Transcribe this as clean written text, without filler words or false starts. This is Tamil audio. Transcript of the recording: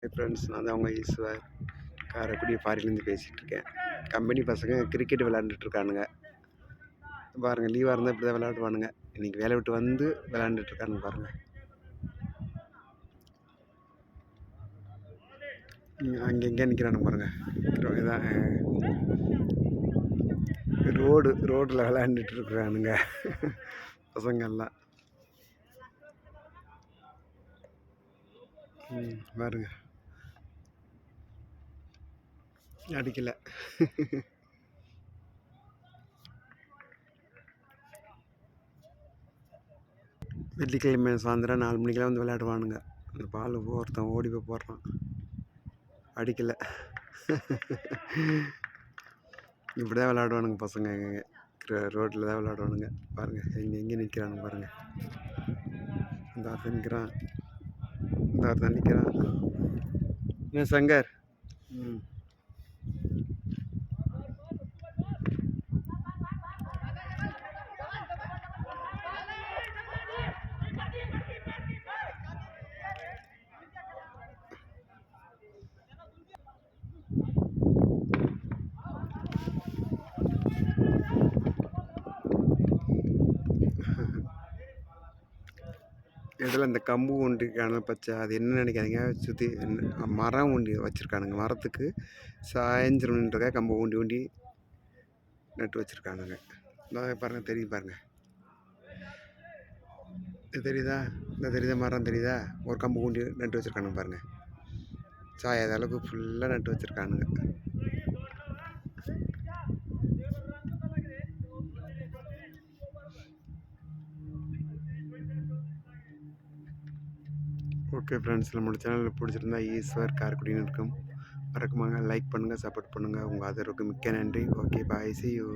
ஃப்ரெண்ட்ஸ், நான் தான் உங்கள் ஈஸ்வர். காரைக்குடி ஃபாரின்லேருந்து பேசிகிட்ருக்கேன். கம்பெனி பசங்க கிரிக்கெட் விளாண்டுட்ருக்கானுங்க. பாருங்கள், லீவாக இருந்தால் இப்படி தான் விளையாடுவானுங்க. இன்றைக்கி வேலை விட்டு வந்து விளாண்டுட்ருக்கானுங்க பாருங்கள். அங்கங்கே நிற்கிறானுங்க பாருங்கள். இதான் ரோட்டில் விளாண்டுட்ருக்குறானுங்க பசங்கள்லாம். பாருங்க, அடிக்கலை. வெள்ளிக்கிழமை சாயந்தரம் 4 மணிக்கெல்லாம் வந்து விளையாடுவானுங்க. அந்த பால் ஒருத்தன் ஓடி போய் போடுறான். அடிக்கலை. இப்படி தான் விளையாடுவானுங்க பசங்க. ரோட்டில் தான் விளையாடுவானுங்க பாருங்கள். எங்கே நிற்கிறானுங்க பாருங்கள். இந்த ஒருத்தன் நிற்கிறான், இந்த ஒருத்தன் நிற்கிறான். என்ன சங்கர்? இதில் இந்த கம்பு ஊண்டிருக்கான பச்சை, அது என்ன நினைக்காதீங்க. சுற்றி மரம் ஊண்டி வச்சுருக்கானுங்க. மரத்துக்கு சாயஞ்சிரம்ன்றக்காக கம்பு ஊண்டி ஊண்டி நட்டு வச்சுருக்கானுங்க. பாருங்கள், தெரியும் பாருங்கள். இது தெரியுதா? இந்த தெரியுதா மரம் தெரியுதா? ஒரு கம்பு ஊண்டி நட்டு வச்சுருக்கானுங்க பாருங்கள். சாயாத அளவுக்கு ஃபுல்லாக நட்டு வச்சுருக்கானுங்க. ஓகே ஃப்ரெண்ட்ஸ், நம்மளோட சேனலில் பிடிச்சிருந்தா ஈஸ்வர் காரைக்குடின்னு இருக்கும். மறக்காம லைக் பண்ணுங்கள், சப்போர்ட் பண்ணுங்கள். உங்கள் ஆதரவுக்கு மிக்க நன்றி. Okay, bye, see you.